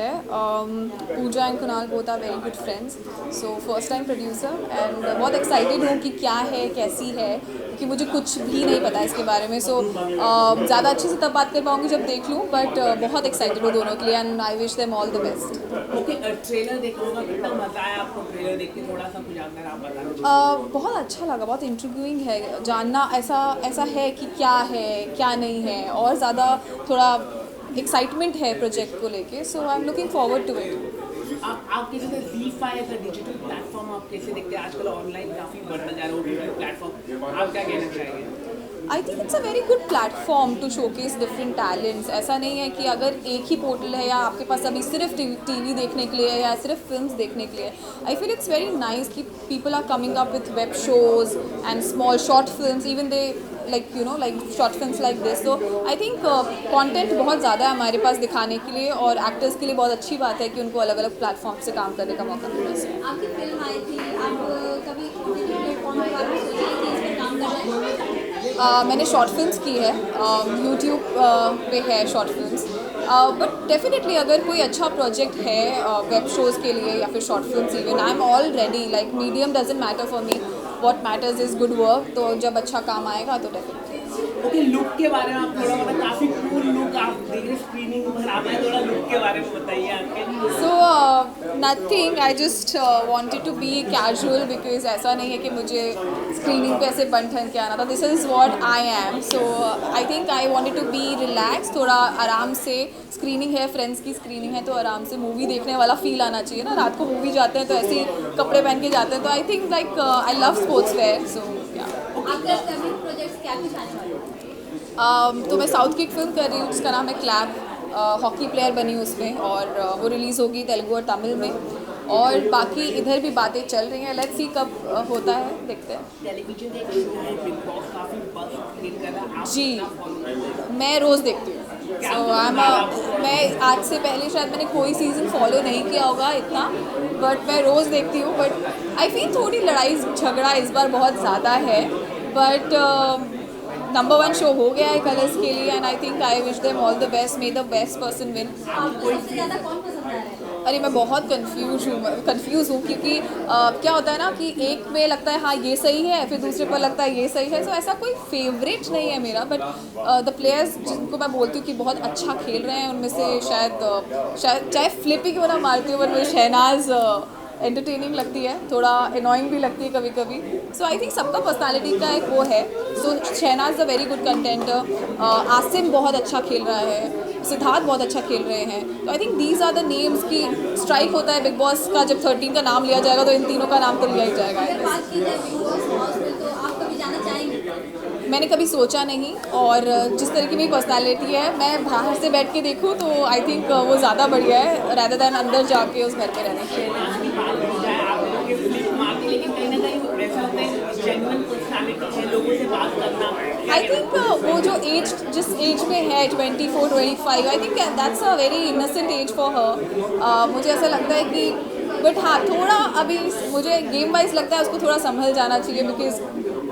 है। Puja and Kunal both are very good friends, so first time producer and बहुत excited हूँ कि क्या है कैसी है, क्योंकि मुझे कुछ भी नहीं पता इसके बारे में। सो ज़्यादा अच्छे से तब बात कर पाऊँगी जब देख लूँ, बट बहुत एक्साइटेड हूँ दोनों के लिए and I wish them all the best. Okay, trailer देखा होगा, कितना मजा आया आपको ट्रेलर देख के? थोड़ा सा कुछ जानकर आप बता। बहुत अच्छा लगा, बहुत इंट्रिग्यूइंग है जानना ऐसा है कि क्या है क्या नहीं है, और ज़्यादा थोड़ा एक्साइटमेंट है प्रोजेक्ट को लेके। So I am looking forward to it. आप कैसे ZEE5 as a digital platform आप कैसे देखते हैं? आजकल ऑनलाइन काफ़ी बढ़ता जा रहा है OTT प्लेटफॉर्म, आप क्या कहना चाहेंगे? I think it's a very good platform to showcase different talents. ऐसा नहीं है कि अगर एक ही पोर्टल है या आपके पास अभी सिर्फ टीवी देखने के लिए या सिर्फ फिल्म्स देखने के लिए। I feel it's very nice कि people are coming up with web shows and small short films, even they like short films like this. So I think content बहुत ज़्यादा है हमारे पास दिखाने के लिए, और एक्टर्स के लिए बहुत अच्छी बात है कि उनको अलग अलग प्लेटफॉर्म से काम करने का मौका मिला है। आपकी फिल्म आई थी, आप कभी प्लेटफॉर्म के बारे में सोचा है कि इस पर काम कर रहे हैं? मैंने शॉर्ट फिल्म्स की है, यूट्यूब पे है शॉर्ट फिल्म्स, बट डेफिनेटली अगर कोई अच्छा प्रोजेक्ट है वेब शोज़ के लिए या फिर short films, even I am all ready. Like medium doesn't matter for me, what matters is good work. तो जब अच्छा काम आएगा तो डेफिनेटली। ओके, लुक के बारे में आप थोड़ा मतलब काफ़ी कूल लुक आप देख रहे स्क्रीनिंग पर आप हैं, थोड़ा लुक के बारे में बताइए आपके। So nothing, I just wanted to be casual, because ऐसा नहीं है कि मुझे स्क्रीनिंग पे ऐसे बन ठन के आना था। This is what I am. So I think I wanted to be relax, थोड़ा आराम से। स्क्रीनिंग है, फ्रेंड्स की स्क्रीनिंग है, तो आराम से मूवी देखने वाला फील आना चाहिए ना। रात को मूवी जाते हैं तो ऐसे ही कपड़े पहन के जाते हैं, तो I think like I love sports wear. So आपके अपकमिंग प्रोजेक्ट्स क्या कुछ आने वाले हैं? तो मैं साउथ की एक फिल्म कर रही हूँ जिसका नाम है क्लैब, हॉकी प्लेयर बनी हूँ उसमें, और वो रिलीज़ होगी तेलुगु और तमिल में। और बाकी इधर भी बातें चल रही हैं, लेट्स सी कब होता है, देखते हैं। टेलीविजन का एक शो है बिग बॉस, काफ़ी बuzz क्रिएट कर रहा है, आप जी, कितना follow करते हैं? मैं रोज़ देखती हूँ। सो मैं आज से पहले शायद मैंने कोई सीज़न फॉलो नहीं किया होगा इतना, बट मैं रोज़ देखती हूँ। बट आई फील थोड़ी लड़ाई झगड़ा इस बार बहुत ज़्यादा है, बट नंबर 1 शो हो गया है कलर्स के लिए, and I think I wish them all the best, may the best person win. आपको सबसे ज़्यादा कौन पसंद आ रहा है? अरे मैं बहुत कंफ्यूज हूँ क्योंकि क्या होता है ना कि एक में लगता है हाँ ये सही है, फिर दूसरे पर लगता है ये सही है। सो ऐसा कोई फेवरेट नहीं है मेरा, बट द प्लेयर्स जिनको मैं बोलती हूँ कि बहुत अच्छा खेल रहे हैं, उनमें से शायद चाहे फ्लिप ही क्यों ना मारती हूँ, बट मुझे शहनाज एंटरटेनिंग लगती है, थोड़ा एनॉइंग भी लगती है कभी कभी। सो आई थिंक सबका पर्सनालिटी का एक वो है। So Shehnaaz a very good contender, Asim बहुत अच्छा खेल रहा है, सिद्धार्थ बहुत अच्छा खेल रहे हैं। तो I think these are the names की स्ट्राइक होता है बिग बॉस का, जब 13 का नाम लिया जाएगा तो इन तीनों का नाम तो लिया ही जाएगा। अगर बात की जाए बिग बॉस हाउस में, तो आप कभी जाना चाहेंगे? मैंने कभी सोचा नहीं, और जिस तरह की मेरी पर्सनालिटी है, मैं बाहर से बैठ के देखूँ तो आई थिंक वो ज़्यादा बढ़िया है रादर दैन अंदर जाके उस घर में रहने के। शहनाज की बात की जाए, आप लोगों के फ्लिप मारते, लेकिन कहीं ना कहीं ऐसा होता है जेन्युइन पर्सनालिटी है, लोगों से बात करना। आई थिंक वो जो एज जिस एज में है 24-25, I think that's a very innocent age for her. मुझे ऐसा लगता है कि बट हाँ, थोड़ा अभी मुझे गेम वाइज लगता है उसको थोड़ा संभल जाना चाहिए, बिकॉज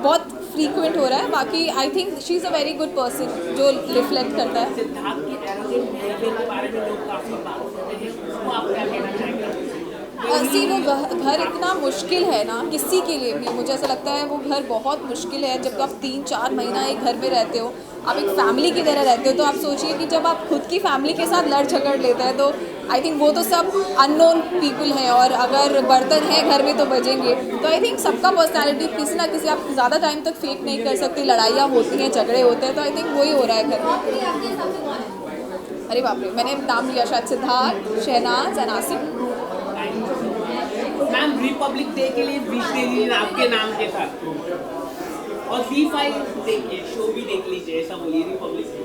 बहुत फ्रीक्वेंट हो रहा है। बाकी I think she is a very good person जो रिफ्लेक्ट करता है। सिद्धार्थ की एरोगेंट बिहेवियर के बारे में लोग काफ़ी बात करते हैं, उसको आप क्या कहना चाहेंगे? सी वो घर इतना मुश्किल है ना किसी के लिए भी, मुझे ऐसा लगता है वो घर बहुत मुश्किल है। जब आप 3-4 महीना एक घर में रहते हो, आप एक फैमिली की तरह रहते हो, तो आप सोचिए कि जब आप खुद की फैमिली के साथ लड़ झगड़ लेते हैं, तो आई थिंक वो तो सब अननोन पीपल हैं, और अगर बर्तन है घर में तो बजेंगे। तो आई थिंक सबका पर्सनैलिटी किसी ना किसी, आप ज़्यादा टाइम तक फेक नहीं कर सकते, लड़ाइयाँ होती हैं, झगड़े होते हैं। तो आई थिंक वही हो रहा है घर में। आपके हिसाब से कौन है? अरे बाप रे, मैंने नाम लिया शायद Siddharth, Shehnaaz and Asif. Ma'am, Republic Day के लिए विश दे दीजिए आपके नाम के साथ, और ZEE5 देखिए, शो भी देख लीजिए, ऐसा बोलिए रिपब्लिक डे।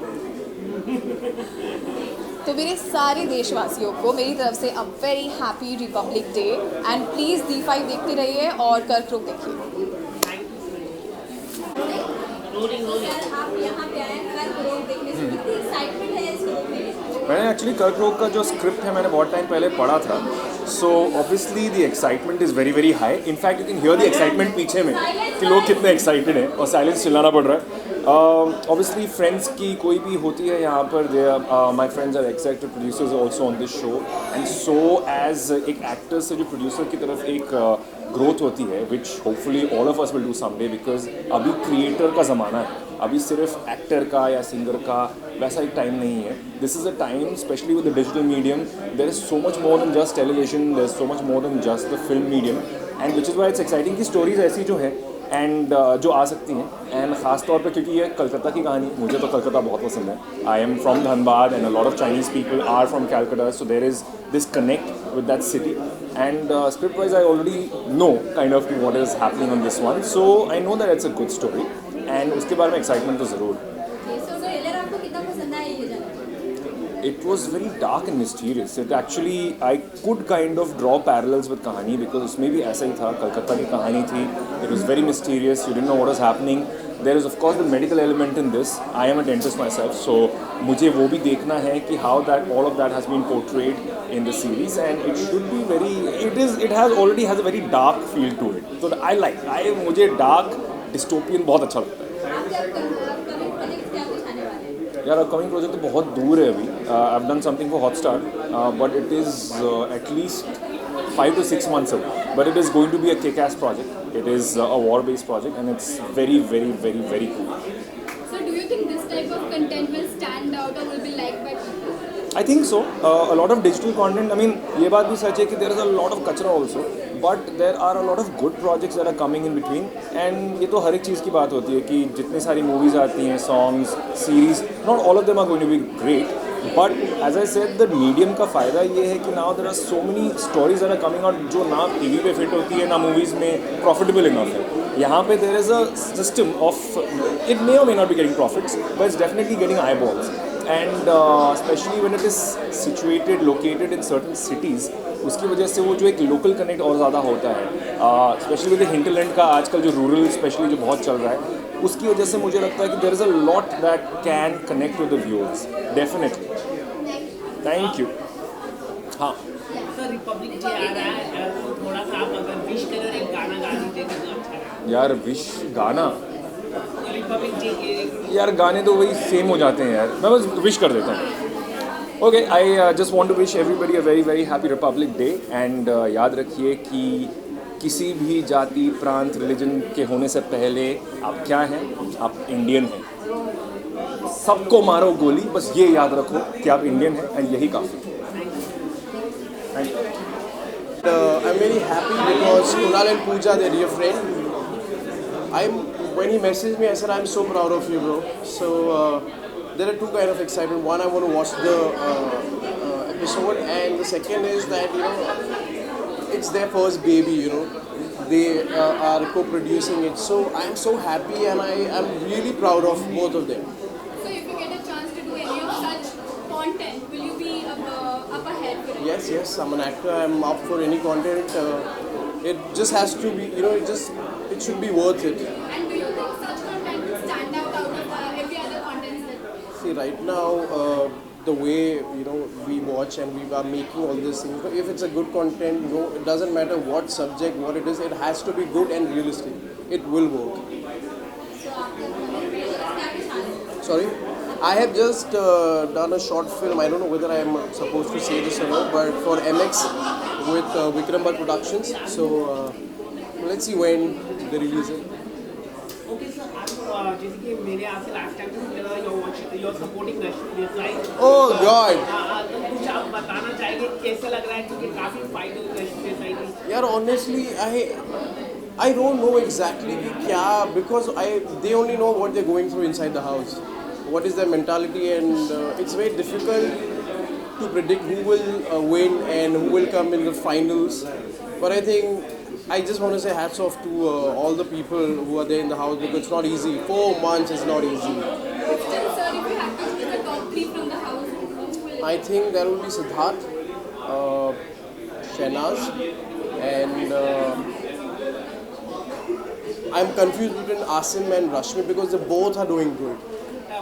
तो मेरे सारे देशवासियों को मेरी तरफ से a very happy Republic Day, and please ZEE5 देखते रहिए और कर्करोग देखिए। सर, आप यहाँ पे आए हैं कर्करोग देखने से, कितनी एक्साइटमेंट है इसको देखने के लिए? मैंने एक्चुअली कर्करोग का जो स्क्रिप्ट है मैंने बहुत टाइम पहले पढ़ा था, so obviously the excitement is very very high. In fact you can hear the excitement पीछे में कि लोग कितने एक्साइटेड हैं, और साइलेंस चिल्लाना पड़ रहा है। ऑब्वियसली फ्रेंड्स की कोई भी होती है यहाँ पर, they my friends are executive producers also on this show, and so as एक एक्टर से जो प्रोड्यूसर की तरफ एक ग्रोथ होती है, which hopefully all of us will do someday, because अभी क्रिएटर का ज़माना है, अभी सिर्फ एक्टर का या सिंगर का वैसा एक टाइम नहीं है. This is a time, specially with the digital medium, there is so much more than just television, there is so much more than just the film medium, and which is why it's exciting कि stories ऐसी जो है and जो आ सकती हैं, and ख़ास तौर पे क्योंकि ये कलकत्ता की कहानी, मुझे तो कलकत्ता बहुत पसंद है. I am from Dhanbad and a lot of Chinese people are from Calcutta, so there is this connect with that city, and script wise I already know kind of what is happening on this one, so I know that it's a good story, and उसके बारे में excitement तो ज़रूर. सो trailer आपको कितना पसंद आया ये जाना? It was very dark and mysterious. It actually, I could kind of draw parallels with कहानी, because उसमें भी ऐसा ही था, कलकत्ता की कहानी थी. It was very mysterious. You didn't know what was happening. There is of course the medical element in this. I am a dentist myself, so मुझे वो भी देखना है कि how that all of that has been portrayed in the series, and it should be very. It has already has a very dark feel to it. So मुझे dark dystopian बहुत अच्छा लगता है. अपकमिंग प्रोजेक्ट क्या कुछ आने वाले हैं? यार अपकमिंग प्रोजेक्ट तो बहुत दूर है अभी. I have done something for Hotstar, but it is at least 5 to 6 months away. But it is going to be a kick-ass project. It is a war-based project, and it's very, very, very, very cool. So do you think this type of content will stand out or will be liked by people? I think so. A lot of digital content. I mean, ये बात भी सच है कि there is a lot of कचरा also. But there are a lot of good projects that are coming in between. And ये तो हर एक चीज़ की बात होती है कि जितनी सारी movies आती हैं, songs, series, not all of them are going to be great. But as I said, the medium का फ़ायदा ये है कि now there are so many stories that are coming out जो ना TV पे fit होती है, ना movies में profitable enough है. यहाँ पे there is a system of, it may or may not be getting profits, but it's definitely getting eyeballs. And especially when it is situated, located in certain cities, उसकी वजह से वो जो एक लोकल कनेक्ट और ज़्यादा होता है, स्पेशली विद हिंटरलैंड का आजकल जो रूरल स्पेशली जो बहुत चल रहा है, उसकी वजह से मुझे लगता है कि there is a lot that can connect with the viewers. Definitely. Thank you. हाँ, सर रिपब्लिक डे आ रहा है, तो थोड़ा सा आप अगर विश करें और एक गाना गा दीजिए तो अच्छा रहेगा. यार विश गाना, रिपब्लिक डे के यार गाने तो वही सेम हो जाते हैं यार, मैं बस विश कर देता हूँ. Okay, I just want to wish everybody a very very happy Republic Day, and याद रखिए कि किसी भी जाति, प्रांत, रिलीजन के होने से पहले आप क्या हैं? आप इंडियन हैं. सबको मारो गोली, बस ये याद रखो कि आप इंडियन हैं, एंड यही काफ़ी. Thank you. I'm very happy because Kunal and Pooja, they're dear friend. When he messaged me, I said, I'm so proud of you, bro. So there are two kind of excitement. One, I want to watch the episode, and the second is that it's their first baby. They are co-producing it. So I'm so happy, and I'm really proud of both of them. So if you get a chance to do any of such content, will you be up ahead with it? Yes, I'm an actor. I'm up for any content. It just has to be, it should be worth it. And do you think such content will stand out of every other content that? See, right now, the way we watch and we are making all these things. If it's a good content, it doesn't matter what subject, what it is. It has to be good and realistic. It will work. So after coming trailers, क्या कुछ आने वाला है? Sorry, I have just done a short film. I don't know whether I am supposed to say this or not, but for MX with Vikram Bhatt Productions. So let's see when they release it. Okay sir, आप जैसे कि मेरे आपसे last time your supporting like Oh God! तो कुछ आप बताना चाहेंगे कैसा लग रहा है, क्योंकि काफ़ी फाइट हुई रश्मि देसाई की. Yeah, honestly, I don't know exactly कि क्या, because they only know what they're going through inside the house. What is their mentality, and it's very difficult to predict who will win and who will come in the finals. But I think I just want to say hats off to all the people who are there in the house, because it's not easy. 4 months is not easy. Still, sir, if you have to choose the top 3 from the house, who will I think there will be Siddharth, Shehnaz, and I'm confused between Asim and Rashmi because they both are doing good.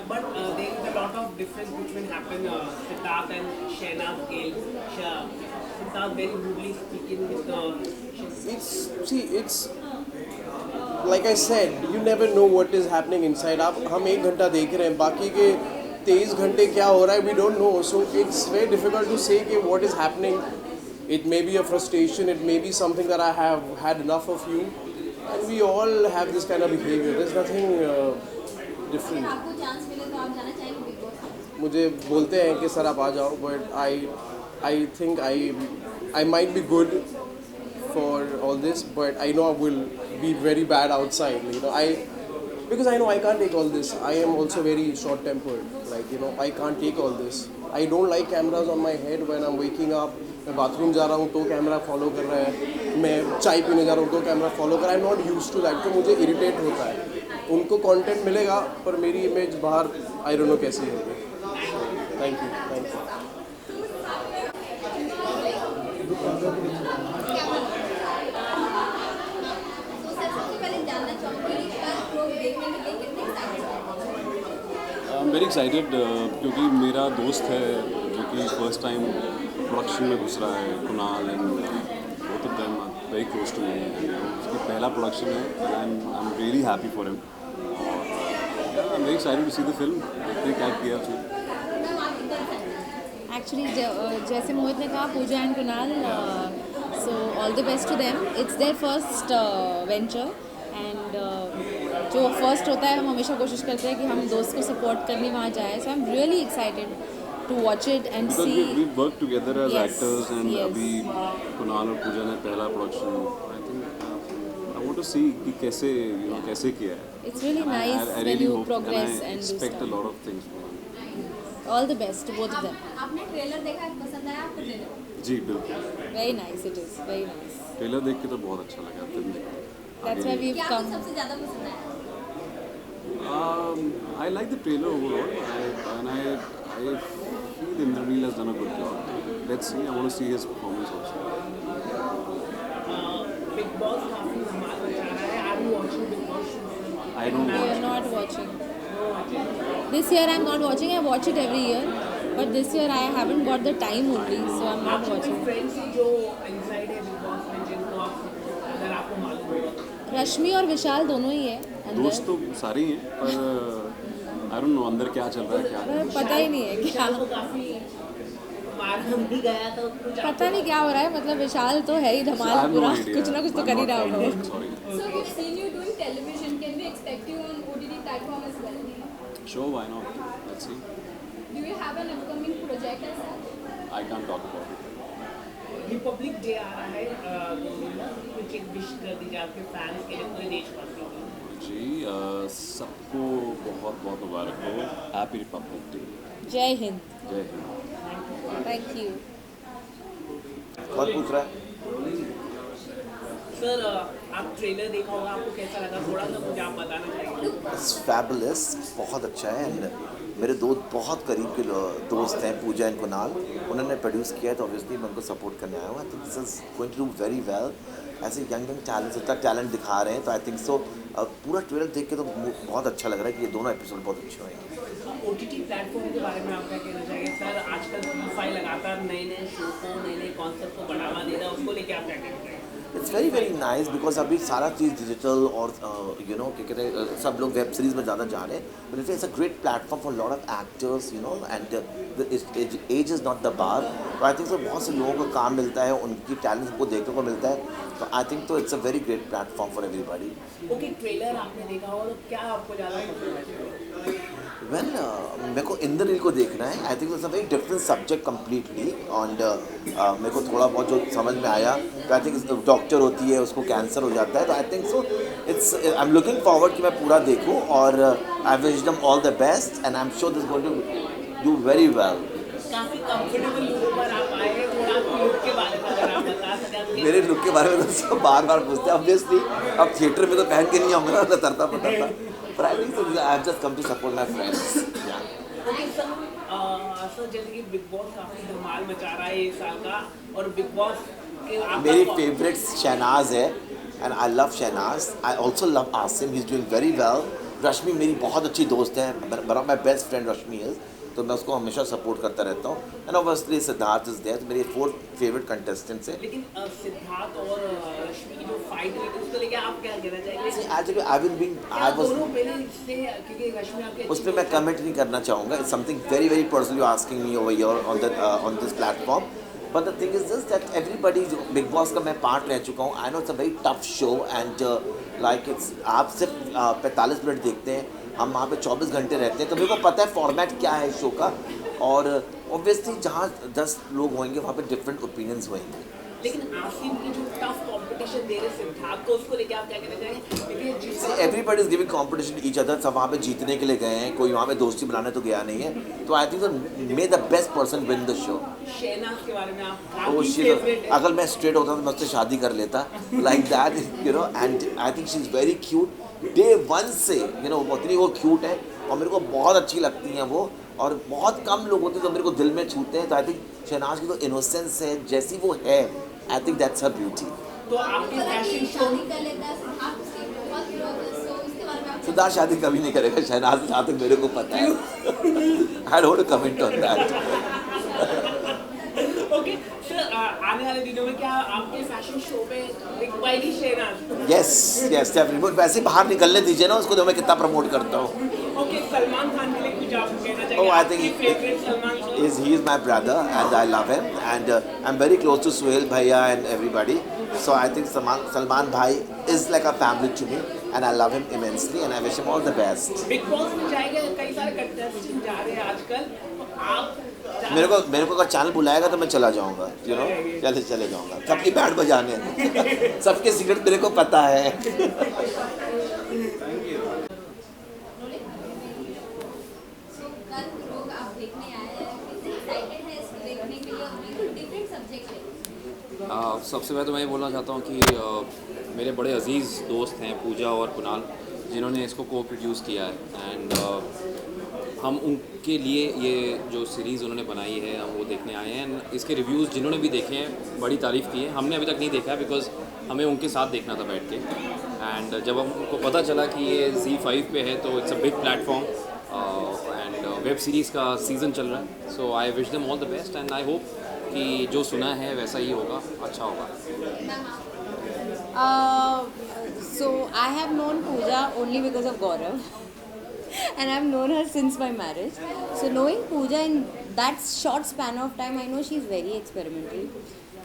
But there is a lot of difference between happen Siddharth and Shehnaz Gill. Siddharth very rudely speaking with It's like I said, you never know what is happening inside. आप हम 1 घंटा देख रहे हैं, बाकी के 23 घंटे क्या हो रहा है, we don't know. So it's very difficult to say कि what is happening. It may be a frustration, it may be something that I have had enough of you, and we all have this kind of behavior. There's nothing different. आपको chance मिले तो आप जाना चाहेंगे big boss? मुझे बोलते हैं कि सर आप आ जाओ, but I think I might be good for all this, but I know I will be very bad outside. You know, because I know I can't take all this. I am also very short-tempered. Like, you know, I can't take all this. I don't like cameras on my head when I'm waking up. मैं bathroom जा रहा हूँ तो camera follow कर रहा है, मैं चाय पीने जा रहा हूँ तो कैमरा फॉलो कर रहा है. I am not used to that, तो मुझे इरिटेट होता है. उनको कंटेंट मिलेगा पर मेरी इमेज बाहर आई डोंट नो कैसी होगी. Thank you. तो सर सबसे पहले जानना चाहूँगी कल लोग देखने के लिए कितने एक्साइटेड हैं? आई एम वेरी एक्साइटेड क्योंकि मेरा दोस्त है जो कि फर्स्ट टाइम प्रोडक्शन में घुस रहा है, Kunal, and both of them are very close to me. उसकी पहला प्रोडक्शन है and I am really happy for him. I am very excited to see the film. देखते हैं क्या किया फिर. एक्चुअली जैसे मोहित ने कहा, Puja and Kunal, so all the best to them. It's their first venture and जो फर्स्ट होता है हम हमेशा कोशिश करते हैं कि हम दोस्त को सपोर्ट करने वहाँ जाए. So I am really excited to watch it and because see. We work together as Yes, actors and yes. अभी कुणाल और पूजा ने पहला production, I think I want to see कि कैसे कैसे किया है. It's really nice I when really you hope progress and I and do expect a stuff. lot of things. All the best to both of them. आपने trailer देखा है, पसंद आया आपको ट्रेलर? जी बिल्कुल. Very nice it is. Very nice. Trailer देख के तो बहुत अच्छा लगा. फिल्म देख के. That's why we've क्या come. आपको सबसे ज़्यादा पसंद आया? I like the trailer overall, and I feel Indraneel has done a good job. Let's see. I want to see his performance also. Bigg Boss काफी धमाल मचा रहा है. Are you watching Bigg Boss? I don't We are watch. not watching. This year I'm not watching. I watch it every year, but this year I haven't got the time only, so I'm not आपके watching. Friends जो inside है big boss में, जिनको आप अगर आपको मालूम हो. रश्मि और विशाल दोनों ही है दोस्त अंदर. तो सारे ही हैं पर आई डोंट नो अंदर क्या चल रहा है क्या नहीं. पर पता ही नहीं है क्या. विशाल को काफी मारा भी गया था कुछ. पता नहीं क्या हो रहा है. मतलब विशाल तो है ही I धमाल have no पूरा. idea. कुछ ना कुछ तो I'm कर ही not रहा following. होगा. Sorry. So we've seen you doing television. Can we expect you on OTT platform as well? Sure, why not? Let's see. Do you have an upcoming project as such? I can't talk about it. Republic Day आ रहा है, कुछ एक wish कर दीजिए आपके fans के लिए, पूरे देशवासियों को. जी सबको बहुत बहुत मुबारक हो. Happy Republic day. जय हिंद. जय हिंद. Thank you. कौन पूछ रहा है? सर आप ट्रेलर देखा होगा, आपको कैसा लगा? थोड़ा सा मुझे आप बताना चाहिए. इट्स फैबुलस, बहुत अच्छा है. एंड मेरे दो बहुत करीब के दोस्त हैं, पूजा एंड कुणाल, उन्होंने प्रोड्यूस किया है तो ऑब्वियसली मैं उनको सपोर्ट करने आया हूँ. I think this is going to do very well. ऐसे यंग टैलेंट इतना टैलेंट दिखा रहे हैं तो आई थिंक सो. पूरा ट्रेलर देख के तो बहुत अच्छा लग रहा है कि ये दोनों एपिसोड बहुत अच्छे होंगे. OTT प्लेटफॉर्म के बारे में आप क्या कहना चाहिए सर? आजकल Zee5 लगातार नए नए शो को, नए नए कॉन्सेप्ट को बढ़ावा दे रहा है, उसको लेके आप क्या कहना चाहिए? It's very very nice because अभी सारा चीज़ डिजिटल और यू नो क्या कहते हैं, सब लोग वेब सीरीज़ में ज़्यादा जा रहे हैं. But it's a great platform for lot of actors, you know, and age is not the bar. तो आई थिंक सो बहुत से लोगों को काम मिलता है, उनकी टैलेंट को देखने को मिलता है. तो आई थिंक तो it's a very great platform for everybody. Okay, trailer आपने देखा हो तो क्या आपको ज़्यादा पसंद है? वेल मेरे को इंद्रनील को देखना है. आई think it's a very different subject completely. And मेरे को थोड़ा बहुत जो समझ में आया तो आई थिंक डॉक्टर होती है, उसको कैंसर हो जाता है. तो I think so it's I am looking forward कि मैं पूरा देखूं. और I wish them all the best and I am sure this going to do very well. काफ़ी कंफर्टेबल लुक पर आप आए हैं, थोड़ा आपके लुक के बारे में अगर आप बता सकें. मेरे लुक के बारे में तो सब बार बार पूछते हैं. ऑब्वियसली अब थिएटर में तो पहन के नहीं आऊँगा ना, तरता पड़ता. But I think so, I have just come to support my friends. Yeah. Okay sir, sir जैसे कि बिग बॉस काफ़ी धमाल मचा रहा है इस साल का, और बिग बॉस के आपका मेरी फेवरेट शहनाज है and I love Shehnaaz. I also love Asim, he is doing very well. Rashmi मेरी बहुत अच्छी दोस्त है, one of my best friend Rashmi is. तो मैं उसको हमेशा सपोर्ट करता रहता हूँ. And obviously Siddharth is there, मेरे 4 फेवरेट कंटेस्टेंट्स हैं. लेकिन सिद्धार्थ और रश्मि की जो फाइट हुई थी उसको लेके आप क्या कहना चाहेंगे? एक्चुअली आई विल बी क्या आई वाज दोनों पहले से, क्योंकि रश्मि आपके उस पर मैं कमेंट नहीं करना चाहूँगा. It's something very very personal you asking me over here on this platform. But the thing is this that everybody, big boss का मैं पार्ट रह चुका हूँ. I know it's a very tough show and like it's, आप सिर्फ 45 minute देखते हैं, हम वहाँ पे 24 घंटे रहते हैं, तो मेरे को पता है फॉर्मेट क्या है शो का. और ऑब्वियसली जहाँ 10 लोग होंगे वहाँ पे डिफरेंट ओपिनियंस होंगे. लेकिन आसिम की जो टफ कंपटीशन दे रहे सिद्धार्थ को, उसको लेके आप क्या कहना चाहेंगे? क्योंकि everybody is giving competition each other. सब वहाँ पे जीतने के लिए गए हैं, कोई वहाँ पे दोस्ती बनाने तो गया नहीं है. तो I think may the best person win the show. Shehnaaz के बारे में आप Oh, अगर मैं स्ट्रेट होता तो मैं उससे शादी कर लेता, like that, you know. And I think she is very cute. Day 1 से यू नो उतनी वो क्यूट है और मेरे को बहुत अच्छी लगती हैं वो. और बहुत कम लोग होते हैं जो मेरे को दिल में छूते हैं. तो आई थिंक शहनाज की जो इनोसेंस है, जैसी वो है, आई थिंक दैट्स हर ब्यूटी. तो आपके फैशन शो शादी कर लेता है सिद्धार्थ, उसके बहुत विरोध, सो इसके बारे में आप सिद्धार्थ शादी कभी नहीं करेगा शहनाज, जहाँ तक मेरे को पता है. I don't comment on that. Okay sir, आने वाले दिनों में क्या आपके फैशन शो पे दिख पाएगी शहनाज? Yes yes definitely. वैसे बाहर निकलने दीजिए ना उसको, तो मैं कितना प्रमोट करता हूँ. ओके, सलमान खान के लिए कुछ आप कहना चाहेंगे? Oh, I आपके think favourite Salman Khan? he is my brother and I love him, and I'm very close to Suhail Bhaiya and everybody. So I think Salman Bhai is like a family to me, and I love him immensely, and I wish him all the best. Big boss में जाएगा, कई सारे contestant जा रहे हैं आजकल, तो आप मेरे को अगर चैनल बुलाएगा तो मैं चला जाऊंगा, यू नो. चले जाऊंगा. सबकी बैंड बजाने, सबके सीक्रेट मेरे को पता है. सो कल लोग आप देखने आए हैं, कितने एक्साइटेड हैं इसको देखने के लिए? और बिल्कुल डिफरेंट सब्जेक्ट है. सबसे पहले तो मैं ये बोलना चाहता हूँ कि मेरे बड़े अजीज़ दोस्त हैं पूजा और कुणाल, जिन्होंने इसको को प्रोड्यूस किया है. एंड हम उनके लिए ये जो सीरीज़ उन्होंने बनाई है हम वो देखने आए हैं. एंड इसके रिव्यूज़ जिन्होंने भी देखे हैं बड़ी तारीफ़ की है. हमने अभी तक नहीं देखा है बिकॉज हमें उनके साथ देखना था बैठ के. एंड जब हमको पता चला कि ये Z5 पे है तो it's a big platform and web series का सीज़न चल रहा है. So I wish them all the best and I hope कि जो सुना है वैसा ही होगा, अच्छा होगा. So I have known Pooja only because of Gaurav. And I've known her since my marriage. So knowing Pooja in that short span of time, I know she's very experimental.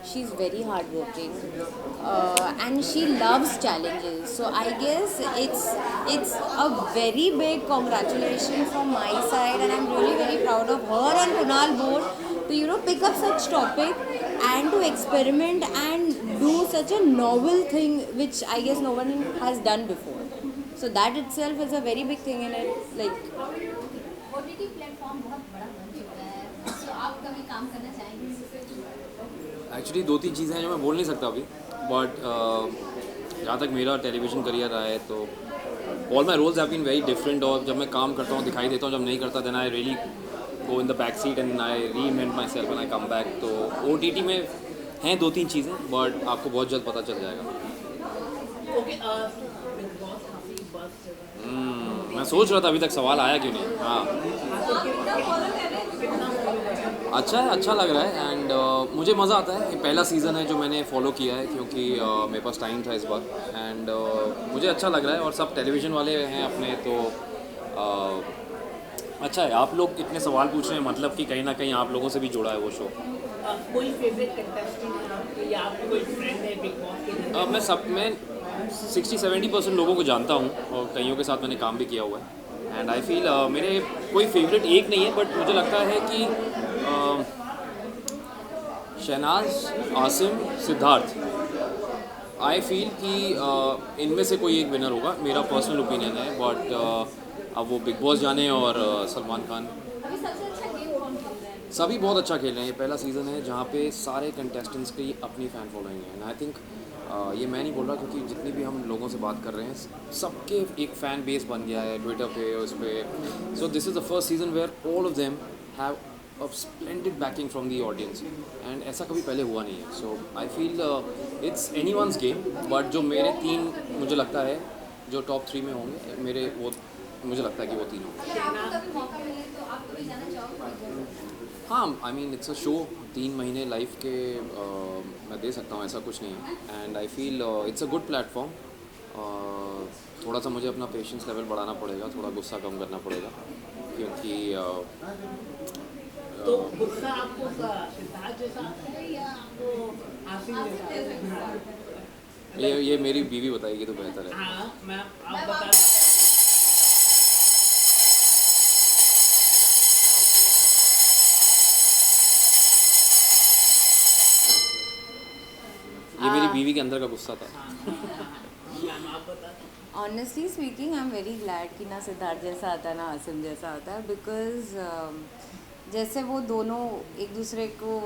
She's very hardworking, and she loves challenges. So I guess it's a very big congratulations from my side, and I'm really very proud of her and Kunal both to pick up such topic and to experiment and do such a novel thing which I guess no one has done before. So that itself is a very big thing in it. Like OTT platform बहुत बड़ा बन चुका है, तो आप कभी काम करना चाहेंगे इससे? एक्चुअली 2-3 चीज़ें हैं जो मैं बोल नहीं सकता अभी. बट जहाँ तक मेरा टेलीविज़न करियर रहा है तो all my roles have been very different. और जब मैं काम करता हूँ दिखाई देता हूँ, जब नहीं करता then I really go in the back seat and I reinvent myself and I come back. तो OTT में हैं 2-3 चीज़ें, बट आपको बहुत जल्द पता चल जाएगा. ओके, बिग बॉस काफी बस चल रहा है. मैं सोच रहा था अभी तक सवाल आया क्यों नहीं. हाँ, अच्छा लग रहा है. एंड मुझे मज़ा आता है. ये पहला सीज़न है जो मैंने फॉलो किया है क्योंकि मेरे पास टाइम था इस बार. एंड मुझे अच्छा लग रहा है. और सब टेलीविज़न वाले हैं अपने, तो अच्छा है. आप लोग इतने सवाल पूछ रहे हैं, मतलब कि कहीं ना कहीं आप लोगों से भी जुड़ा है वो शो. कोई फेवरेट कंटेस्टेंट है आपके, या आपके कोई फ्रेंड है बिग बॉस के? मैं 60-70% लोगों को जानता हूँ और कईयों के साथ मैंने काम भी किया हुआ है. एंड आई फील मेरे कोई फेवरेट एक नहीं है, बट मुझे लगता है कि शहनाज, आसिम, सिद्धार्थ, आई फील कि इनमें से कोई एक विनर होगा. मेरा पर्सनल ओपिनियन है. बट अब वो बिग बॉस जाने और सलमान खान. अभी सबसे अच्छा गेम कौन खेल रहा है? सभी बहुत अच्छा खेल रहे हैं. ये पहला सीज़न है जहाँ पे सारे कंटेस्टेंट्स की अपनी फ़ैन फॉलोइंग है. एंड आई थिंक ये मैं नहीं बोल रहा, क्योंकि जितनी भी हम लोगों से बात कर रहे हैं सबके एक फ़ैन बेस बन गया है ट्विटर पे, उस पर. So this is the first season where all of them have a splendid backing from the audience. And ऐसा कभी पहले हुआ नहीं है. So I feel it's anyone's game. But जो मेरे 3 मुझे लगता है जो टॉप 3 में होंगे मेरे, वो मुझे लगता है कि वो तीनों। अगर आपको कभी मौका मिले तो आप कभी जाना चाहोगे? हाँ, I mean it's a show, 3 महीने लाइफ के मैं दे सकता हूँ, ऐसा कुछ नहीं है। And I feel it's a good platform. थोड़ा सा मुझे अपना पेशेंस लेवल बढ़ाना पड़ेगा, थोड़ा गुस्सा कम करना पड़ेगा, क्योंकि तो गुस्सा आपको सिद्धार्थ जैसा आता है या आपको आसिफ जैसा? ये मेरी बीवी बताएगी तो बेहतर है। हाँ, मैं आप बता ये मेरी बीवी के अंदर का गुस्सा था। मैम आप बता honestly speaking I am very glad कि ना सिद्धार्थ जैसा आता है ना आसिम जैसा आता है, बिकॉज जैसे वो दोनों एक दूसरे को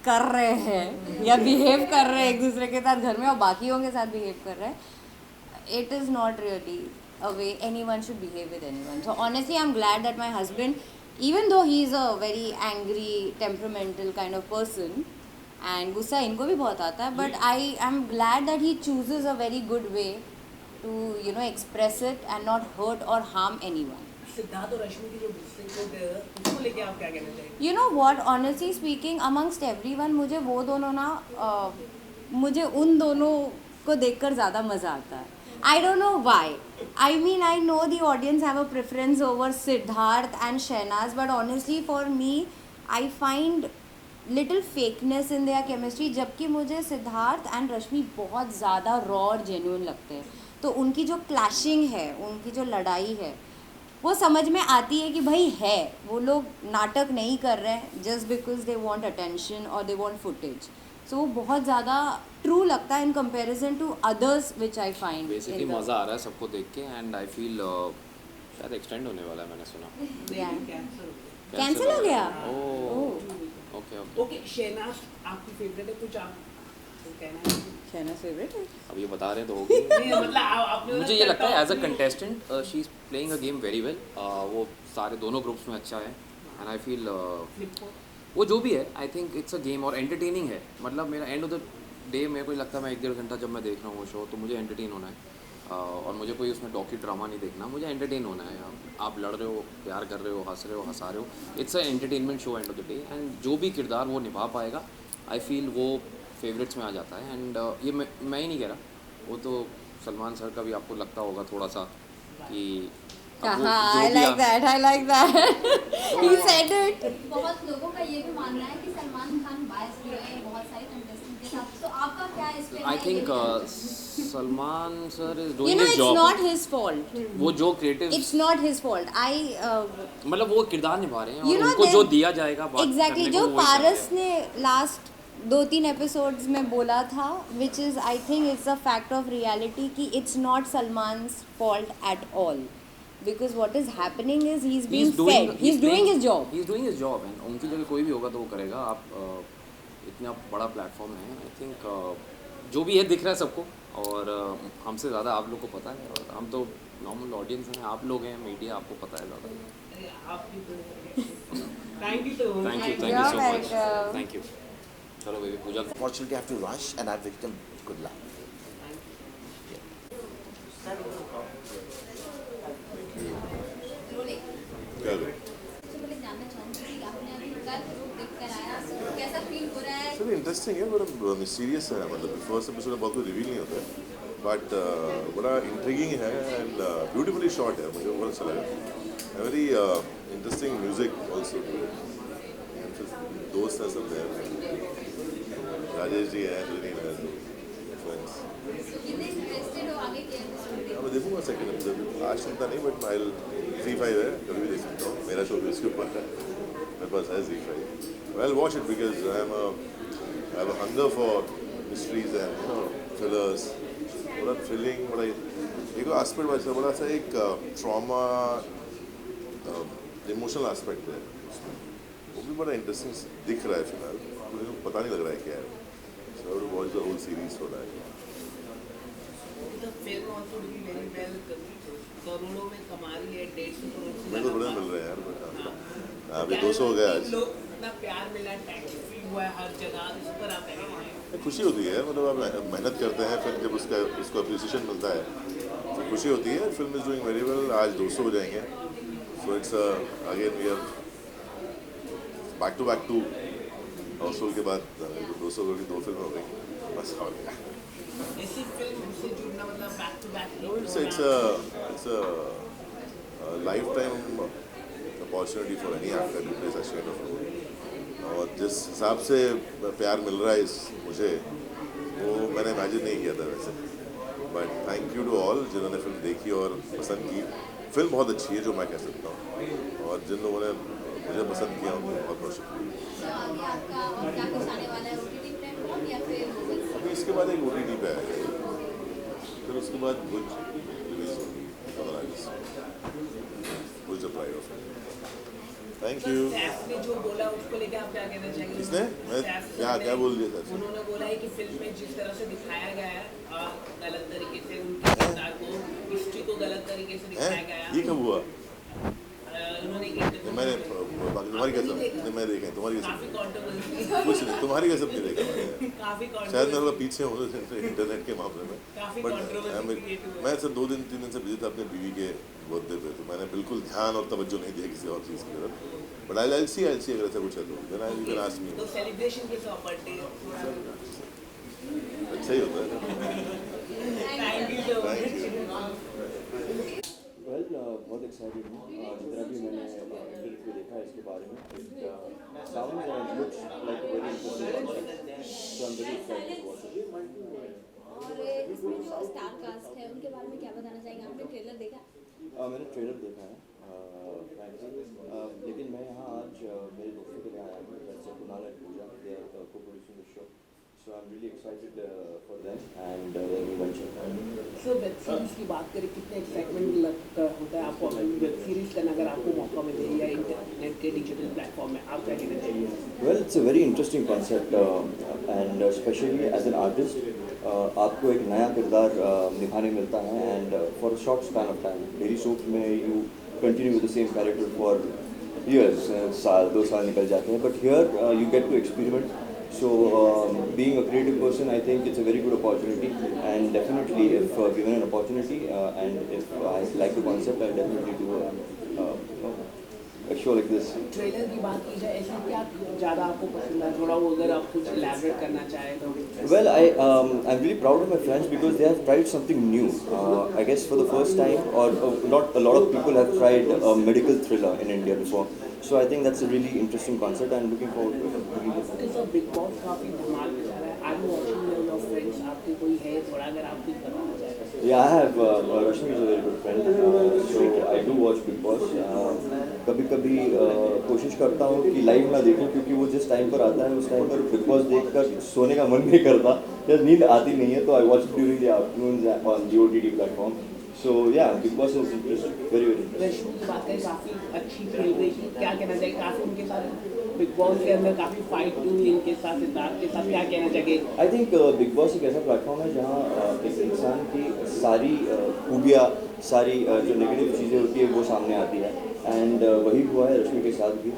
कर रहे हैं या बिहेव कर रहे हैं एक दूसरे के साथ घर में और बाकियों के साथ बिहेव कर रहे हैं, it is not really a way anyone should behave with anyone. So honestly, I'm glad that my husband, even though he is a very angry, temperamental kind of person, and गुस्सा इनको भी बहुत आता है, but I am glad that he chooses a very good way to express it and not hurt or harm anyone. Siddharth और रश्मि की जो गुस्से को उसको लेके आप क्या कहना चाहेंगे? You know what? Honestly speaking, amongst everyone, मुझे वो दोनों ना मुझे उन दोनों को देखकर ज़्यादा मज़ा आता है. I don't know why. I mean, I know the audience have a preference over Siddharth and Shehnaz, but honestly for me, I find little fakeness in their chemistry. जबकि मुझे सिद्धार्थ एंड रश्मि बहुत ज़्यादा रॉ और जेन्युइन लगते हैं. तो उनकी जो क्लैशिंग है, उनकी जो लड़ाई है, वो समझ में आती है कि भाई है, वो लोग नाटक नहीं कर रहे हैं just because they want attention और दे वांट फुटेज. सो वो बहुत ज़्यादा ट्रू लगता है in comparison to others which I find. Basically मज़ा आ रहा है सबको देख के, एंड आई फील शायद एक्सटेंड होने वाला है, मैंने सुना। कैंसिल हो गया? ओके ओके, शहनाज आपकी फेवरेट है, कुछ आप कहना है? शहनाज फेवरेट है? अब ये बता रहे हैं तो होगी। नहीं मतलब आपने मुझे ये लगता है as a contestant she is playing a game very well. वो सारे दोनों ग्रुप्स में अच्छा है, एंड आई फील वो जो भी है, आई थिंक इट्स अ गेम और एंटरटेनिंग है. मतलब मेरा एंड ऑफ द डे मेरे को लगता है मैं 1-1.5 घंटा जब मैं देख रहा हूँ वो शो, तो मुझे एंटरटेन होना है. और मुझे कोई उसमें डॉक्यू ड्रामा नहीं देखना, मुझे एंटरटेन होना है. आप लड़ रहे हो, प्यार कर रहे हो, हंस रहे हो, हंसा रहे हो, it's a entertainment show end of the day. And जो भी किरदार वो निभा पाएगा, आई फील वो फेवरेट्स में आ जाता है. एंड ये मैं ही नहीं कह रहा, वो तो सलमान सर का भी आपको लगता होगा थोड़ा सा कि I like that. He said it. बहुत लोगों का ये भी मानना है कि सलमान खान बायस भी है बहुत सारे कंटेस्टेंट के साथ, तो आपका क्या इस पे? I think Salman sir is doing You know, his it's job. not his fault. वो जो creative, It's not his fault. मतलब वो किरदार निभा रहे हैं You और know, उनको they- जो दिया जाएगा बात एग्जैक्टली करने जो को वो वही पारस करेंगे. ने लास्ट 2-3 एपिसोड्स में बोला था, which is I think it's a fact of reality कि इट्स नॉट सलमान's fault at all, because what is happening is he is being fed, he is doing his job. He is doing his job, and उनकी जगह कोई भी होगा तो वो करेगा. आप इतना बड़ा प्लेटफॉर्म है, आई थिंक जो भी है दिख रहा है सबको, और हमसे ज़्यादा आप लोग को पता है, और हम तो नॉर्मल ऑडियंस हैं, आप लोग हैं मीडिया, आपको पता है ज़्यादा. Thank you so much. Thank you so much, thank you. चलो baby Puja. Unfortunately, I have to rush, and I wish them good luck. सबसे पहले जानना चाहूँगी कि आपने अभी कल देख कर आया, तो कैसा फील हो रहा है? सर इंटरेस्टिंग है, बड़ा मिस्टीरियस है. मतलब फर्स्ट एपिसोड में बहुत कुछ रिवील नहीं होता है, बट बड़ा इंट्रिगिंग है एंड ब्यूटीफुली शॉट है. मुझे बहुत अच्छा लगा. Very interesting music also. दोस्त है सब है, राजेश जी है, सुनील है, फ्रेंड्स. कितने इंटरेस्टेड हो आगे के एपिसोड में? अब देखूंगा सेकंड एपिसोड. आज चिंता नहीं, बट माइल Z5 है, कभी भी देख सकता हूँ. मेरा शो भी उसके ऊपर है, मेरे पास है Z5. I'll watch it because I have a hunger for mysteries and thrillers. बड़ा थ्रिलिंग, बड़ा एक एस्पेक्ट बचा, बड़ा सा एक ट्रॉमा इमोशनल एस्पेक्ट है उसमें, वो भी बड़ा इंटरेस्टिंग दिख रहा है. फिलहाल मुझे पता नहीं लग रहा है क्या है. So I will watch the whole series for that. The film also doing very well. करोड़ों में कमा रही है, 150 करोड़ से मेरे को ज़्यादा बड़ा कमा- मिल रहा है यार. हाँ. अभी क्या 200 हो गया है, आज. लोग इतना प्यार मिला, टैक्स फ्री हुआ है हर जगह, इस पर आप क्या कहना चाहेंगे? खुशी होती है. मतलब आप मेहनत करते हैं, फिर जब उसको अप्रिसिएशन मिलता है तो खुशी होती है. Film is doing very well. आज 200 हो जाएंगे. So it's again we are back to Housefull के बाद 200 करोड़ की 2 फिल्म हो गई. बस और क्या. ऐसी फिल्म से जुड़ना मतलब back to back It's a lifetime opportunity for any actor to play such kind of role. और जिस हिसाब से प्यार मिल रहा है मुझे वो मैंने इमेजिन नहीं किया था वैसे. But thank you to all जिन्होंने फिल्म देखी और पसंद की. फिल्म बहुत अच्छी है जो मैं कह सकता हूँ. और जिन लोगों ने मुझे पसंद किया उनको बहुत बहुत शुक्रिया. आगे आपका और क्या कुछ आने वाला है OTT प्लेटफॉर्म या फिर अभी इसके बाद एक OTT पे आएगा. फिर उसके बाद भुज रिलीज होगी. Bhuj the pride of. Thank you. Saif ने जो बोला उसको लेके आप क्या कहना चाहेंगे? किसने? मैं क्या बोल दिया था? उन्होंने बोला है कि फिल्म में जिस तरह से दिखाया गया है गलत तरीके से उनके किरदार को, हिस्ट्री को गलत तरीके से दिखाया गया है. ये कब हुआ? उन्होंने मैंने तुम्हारी कसम नहीं मैं देखा. तुम्हारी कसम काफी कंट्रोवर्सी, कुछ नहीं. तुम्हारी कसम नहीं देखा मैंने. काफी शायद मेरे को पीछे हूँ इंटरनेट के मामले में. काफी बट कंट्रोवर्सी. मैं सिर्फ 2-3 दिन से बिजी था अपने बीवी के बर्थडे पे. तो मैंने बिल्कुल ध्यान और तवज्जो नहीं दिया किसी और चीज़ की तरफ. बट आई सी अगर ऐसा कुछ है तो then I can ask me. तो सेलिब्रेशन के साथ बर्थडे अच्छा ही होता है. Thank you so much. Well बहुत एक्साइटेड हूँ. जितना भी मैंने इंटरव्यू को देखा है इसके बारे में it sounds and looks like a very interesting concept. So I am very excited to watch it. और इसमें जो स्टार कास्ट है उनके बारे में क्या बताना चाहेंगे? आपने ट्रेलर देखा? मैंने ट्रेलर देखा है लेकिन मैं यहाँ आज मेरे दोस्तों के लिए आया हूँ. जैसे Kunal and Puja they are co producing the show. So I am really excited for them and their new venture. So web series की बात करें, कितना एक्साइटमेंट लगता होता है आपको वेब सीरीज करना अगर आपको मौका मिले या इंटरनेट के डिजिटल प्लेटफॉर्म में? आप क्या कहना चाहिए? Well it's a very interesting concept and specially as an artist आपको एक नया किरदार निभाने मिलता है and for a short span of time. Daily soap में you continue with the same character for years. साल 2 साल निकल जाते हैं. But here you get to experiment. So being a creative person, I think it's a very good opportunity, and definitely if given an opportunity and if I like the concept, I'll definitely do a show like this. Trailer की बात की जाए, ऐसा क्या ज़्यादा आपको पसंद है? थोड़ा वो अगर आप कुछ elaborate करना चाहें तो. Well, I'm really proud of my friends because they have tried something new. I guess for the first time, or not a lot of people have tried a medical thriller in India before. So I think that's a really interesting concept. I'm looking forward to it. तो big boss काफ़ी धमाल में जा रहा है. Are you watching your friends? आपके कोई है थोड़ा अगर आप कुछ बताना चाहें? Yeah, I have Rashmi is a very good friend, so I do watch Big Boss. कभी कभी कोशिश करता हूँ कि लाइव ना देखूँ क्योंकि वो जिस टाइम पर आता है उस टाइम पर Big Boss देखकर सोने का मन नहीं करता या नींद आती नहीं है. तो I watch it during the afternoons on the OTT platform. So yeah, Big Boss is interesting, very interesting. रश्मि की बात करें, काफ़ी अच्छी खेल रही थी. क्या कहना चाहिए? काफ़ी उनके साथ बिग बॉस के अंदर काफ़ी फाइट हुई इनके साथ, सिद्धार्थ के साथ. क्या कहना चाहिए? आई थिंक बिग बॉस एक ऐसा प्लेटफॉर्म है जहाँ एक इंसान की सारी खूबियाँ, सारी जो नेगेटिव चीज़ें होती है वो सामने आती है. एंड वही हुआ है रश्मि के साथ भी.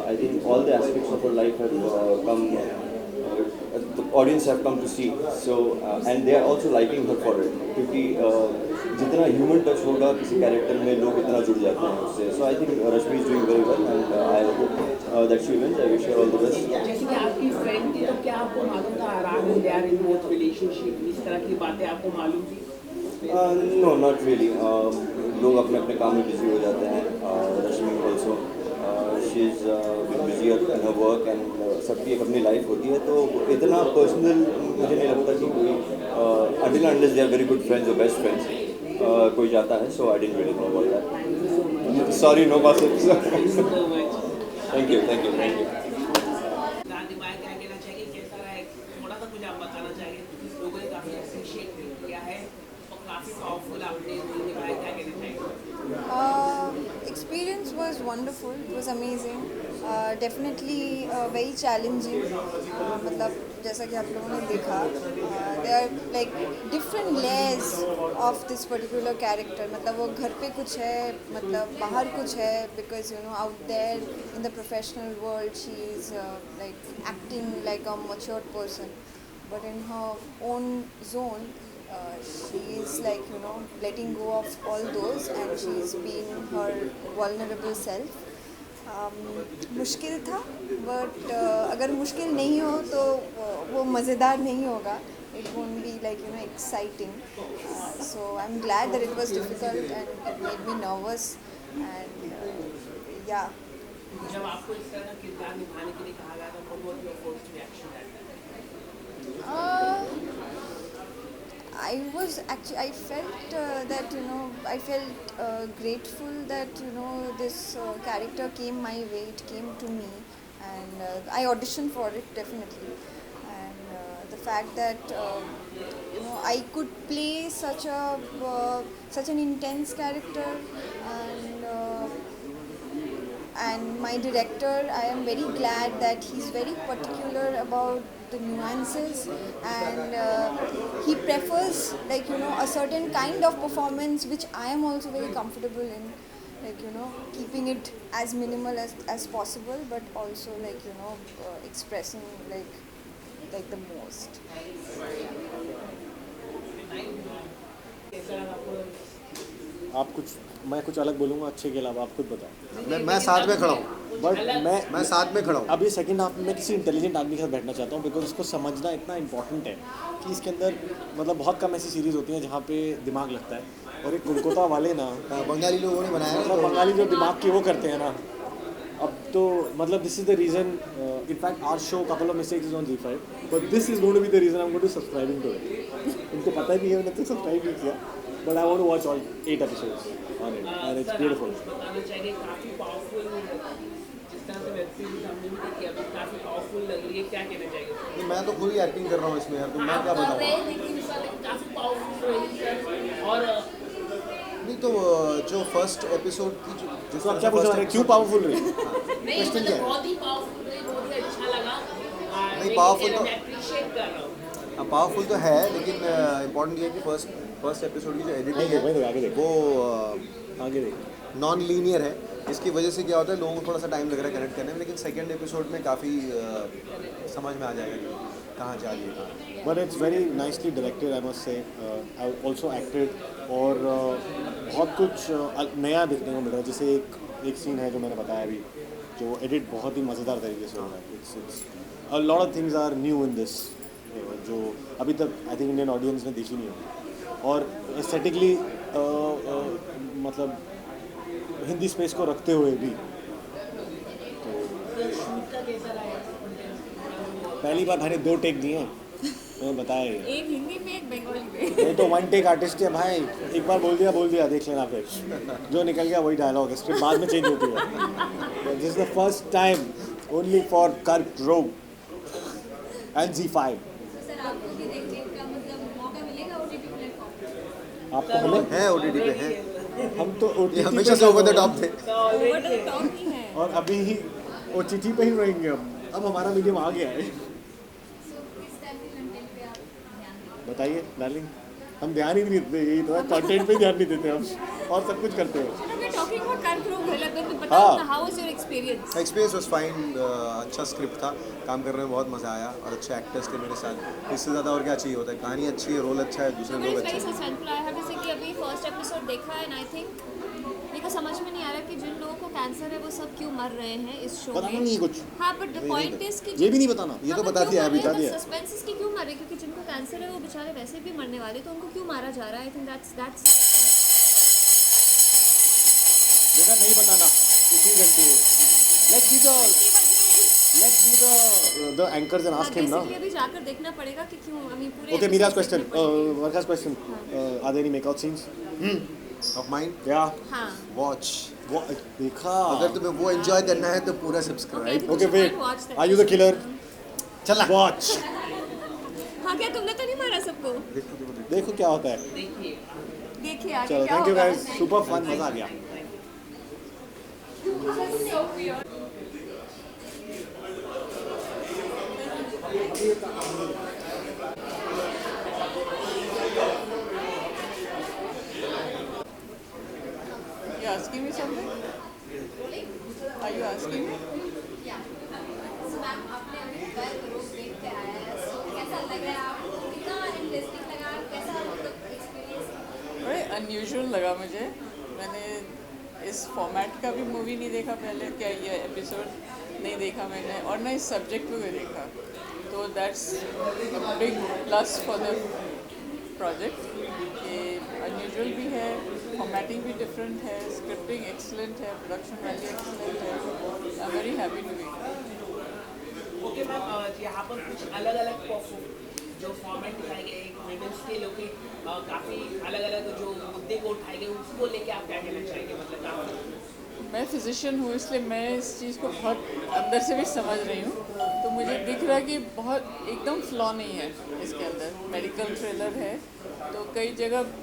I think all the aspects of her life have come, the audience have come to see. So and they are also liking her for it क्योंकि जितना ह्यूमन टच होगा किसी कैरेक्टर में लोग इतना जुड़ जाते हैं उससे. So I think Rashmi is doing very well and I hope that she wins. I wish her all the best. जैसे कि आपकी फ्रेंड थी तो क्या आपको मालूम था आराम they are in both relationship, इस तरह की बातें आपको मालूम थी? No not really. लोग अपने अपने काम में बिजी हो जाते हैं. Rashmi also she is busy in her work and सबकी एक अपनी लाइफ होती है. तो इतना पर्सनल मुझे नहीं लगता कि कोई until unless they are very good friends or best friends कोई जाता है. So I didn't really know about that. Sorry, no gossips. Thank you. क्या कहना चाहिए? कैसा रहा है? थोड़ा सा कुछ आप बताना चाहिए. लोगों ने काफ़ी अप्रिशिएट किया है और काफ़ी पावरफुल आपने रोल निभाया. क्या कहना चाहिए? Experience was wonderful. It was amazing. Definitely very challenging. मतलब जैसा कि आप लोगों ने देखा, there are like different layers of this particular character. मतलब वो घर पे कुछ है, मतलब बाहर कुछ है, because you know out there in the professional world she is like acting like a matured person, but in her own zone she is she's like, you know, letting go of all those and she's being her vulnerable self. मुश्किल था, but अगर मुश्किल नहीं हो तो वो मज़ेदार नहीं होगा. It won't be like, you know, exciting. So I'm glad that it was difficult and it made me nervous. And yeah. जब आपको इस तरह का किरदार निभाने के लिए कहा गया था, what was your first reaction at that time? I felt that, you know, I felt grateful that, you know, this character came my way, it came to me, and I auditioned for it definitely. And the fact that, you know, I could play such an intense character, and my director, I am very glad that he's very particular about the nuances, and he prefers, like, you know, a certain kind of performance which I am also very comfortable in, like, you know, keeping it as minimal as possible, but also, like, you know, expressing like the most. आप कुछ, मैं कुछ अलग बोलूँगा अच्छे के अलावा, आप खुद बताओ. मैं साथ में खड़ा हूँ, बट मैं साथ में खड़ा हूँ. अब ये सेकंड हाफ में किसी इंटेलिजेंट आदमी के साथ बैठना चाहता हूँ, बिकॉज उसको समझना इतना इंपॉर्टेंट है कि इसके अंदर मतलब बहुत कम ऐसी सीरीज़ होती हैं जहाँ पे दिमाग लगता है, और एक कोलकाता वाले ना बंगाली लोगों ने बनाया, मतलब बंगाली जो दिमाग की वो करते हैं ना. अब तो मतलब this is the reason, in fact our show couple of mistakes is on ZEE5, but this is going to be the reason I am going to subscribing to it. उनको पता ही नहीं है, मैंने तो सब्सक्राइब नहीं किया, but I want to watch all 8 episodes on it and it's beautiful. बताना चाहिए काफ़ी पावरफुल, जिस तरह से वेब सीरीज हमने भी देखी अभी काफ़ी पावरफुल लग रही है, क्या कहना चाहिए? मैं तो खुद ही एक्टिंग कर रहा हूँ इसमें यार, तो मैं क्या बताऊँ. काफ़ी पावरफुल रही सर. और नहीं तो जो फर्स्ट एपिसोड की जो तो आप क्या बोल रहे हैं, क्यों पावरफुल रही? क्वेश्चन क्या है? बहुत ही पावरफुल रही, बहुत ही अच्छा लगा. नहीं पावरफुल तो अप्रिशिएट कर रहा हूँ. हाँ पावरफुल तो है, लेकिन इम्पोर्टेंट ये है कि फर्स्ट एपिसोड की जो एडिटिंग है वो आगे देख नॉन लीनियर है. इसकी वजह से क्या होता है, लोगों को थोड़ा सा टाइम लग रहा है कनेक्ट करने में, लेकिन सेकंड एपिसोड में काफ़ी समझ में आ जाएगा कि कहाँ जा रही है. But it's very nicely directed, I must say. I also acted, और बहुत कुछ नया देखने को मिल रहा है. जैसे एक सीन है जो मैंने बताया अभी, जो एडिट बहुत ही मज़ेदार तरीके से हो रहा है. It's a lot of things are new in this, जो अभी तक आई थिंक इंडियन ऑडियंस ने देखी नहीं होगी. और एस्थेटिकली मतलब हिंदी स्पेस को रखते हुए भी, पहली बार मैंने 2 टेक दिए हैं, मैंने बताया. एक हिंदी में एक बंगाली में. वो तो 1 टेक आर्टिस्ट है भाई, एक बार बोल दिया देख लेना, फिर जो निकल गया वही डायलॉग है, स्क्रिप्ट बाद में चेंज होती है. This is the first time only for कर्क रोग एंड ZEE5. सर आपको भी देखने का मतलब मौका मिलेगा OTT प्लेटफॉर्म? आपको हमें है OTT पे है, हम तो OTT हमेशा से ओवर द टॉप थे, ओवर द टॉप नहीं है, और अभी ही OTT पे ही रहेंगे. अब हमारा मीडियम आ गया है. सो किस टाइप के कंटेंट पे आप ध्यान देते बताइए डार्लिंग, हम ध्यान ही नहीं देते, यही तो है, कंटेंट पे ध्यान नहीं देते हम, और सब कुछ करते हैं. वी टॉकिंग अबाउट कर्क रोग, तो बताओ ना, how was your experience? Experience was fine. अच्छा स्क्रिप्ट था, काम करने में बहुत मज़ा आया, और अच्छे एक्टर्स थे मेरे साथ. इससे ज़्यादा और क्या चाहिए होता है. कहानी अच्छी है, रोल अच्छा है, दूसरे लोग अच्छे हैं. सस्पेंसफुल है जैसे कि अभी फर्स्ट एपिसोड देखा है, एंड आई थिंक मेरे को समझ में नहीं आ रहा कि जिन लोगों को कैंसर है वो सब क्यों मर रहे हैं इस शो बताना में. नहीं कुछ. हाँ, बट द पॉइंट इज कि ये भी नहीं बताना, ये तो बता दिया है, बता दिया. सस्पेंस इसकी क्यों मर रहे, क्योंकि जिनको कैंसर है वो बेचारे वैसे भी मरने वाले, तो उनको क्यों मारा जा रहा है. आई थिंक दैट्स देखा, नहीं बताना, इसी घंटे. Let's be the anchors and ask him now. अभी जाकर देखना पड़ेगा कि क्यों. I mean, पूरे Okay, Mira's question. Varka's question. Are there any makeout scenes? Of mine? Yeah. हाँ. Watch. देखा. अगर तुम्हें वो एंजॉय करना है तो पूरा subscribe. Okay, wait. Are you the killer? चला. Watch. हाँ, क्या तुमने तो नहीं मारा सबको? देखो क्या होता है. देखिए आगे चलो, क्या thank you होगा. guys. Super fun, मजा आ गया. You asking me something? Are you asking me? So ma'am आपने अभी कर्क रोग देख के आया है, so कैसा लग रहा है आपको? कितना इंटरेस्टिंग लगा, कैसा मतलब एक्सपीरियंस अनयूजुअल लगा मुझे। मैंने इस फॉर्मेट का भी मूवी नहीं देखा पहले, क्या ये एपिसोड नहीं देखा मैंने, और ना इस सब्जेक्ट को भी देखा, तो that's big plus for the project. ये अनयूजुअल भी है, फॉर्मेटिंग भी डिफरेंट है, स्क्रिप्टिंग एक्सलेंट है, प्रोडक्शन वैल्यू एक्सलेंट है। I am very happy to be. Okay ma'am, यहाँ पर कुछ अलग अलग जो फॉर्मेट दिखाए गए, मिडिल स्केल होके काफ़ी अलग अलग जो मुद्दे को उठाए गए, उसको लेके आप क्या कहना चाहेंगे? मतलब मैं फिजिशियन हूँ, इसलिए मैं इस चीज़ को बहुत अंदर से भी समझ रही हूँ, तो मुझे दिख रहा है कि बहुत एकदम फ्लॉ नहीं है इसके अंदर। मेडिकल थ्रिलर है तो कई जगह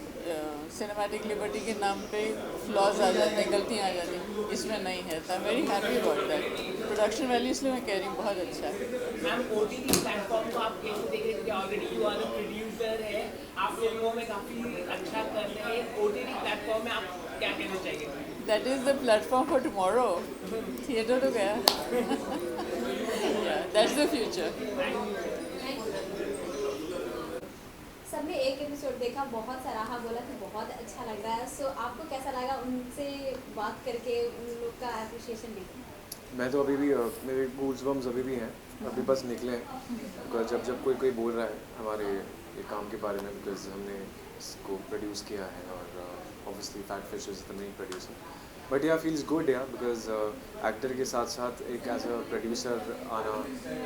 सिनेमैटिक लिबर्टी के नाम पे फ्लॉज आ जाते हैं, गलतियाँ आ जाती हैं, इसमें नहीं है। तो आई am very happy about that. Production value इसलिए मैं कह रही हूँ बहुत अच्छा है। मैम, OTT प्लेटफॉर्म को आप कैसे देख रहे हैं? क्योंकि already you are the producer है, आप फिल्मों में काफ़ी अच्छा कर रहे हैं, OTT प्लेटफॉर्म में आप क्या कहना चाहेंगे? That is the platform for tomorrow. Theatre तो गया, दैट्स द फ्यूचर। सबने एक एपिसोड देखा, बहुत सराहा, बोला कि बहुत अच्छा लग रहा है। सो आपको कैसा लगा उनसे बात करके, उन लोग का एप्रिशिएशन देखा? मैं तो अभी भी मेरे गूज़बम्स अभी भी हैं, अभी बस निकले हैं जब कोई बोल रहा है हमारे ये काम के बारे में, बिकॉज हमने इसको प्रोड्यूस किया है और obviously fat fish is the main producer. But या फील्स गुड या बिकॉज एक्टर के साथ साथ एक एज अ प्रोड्यूसर आना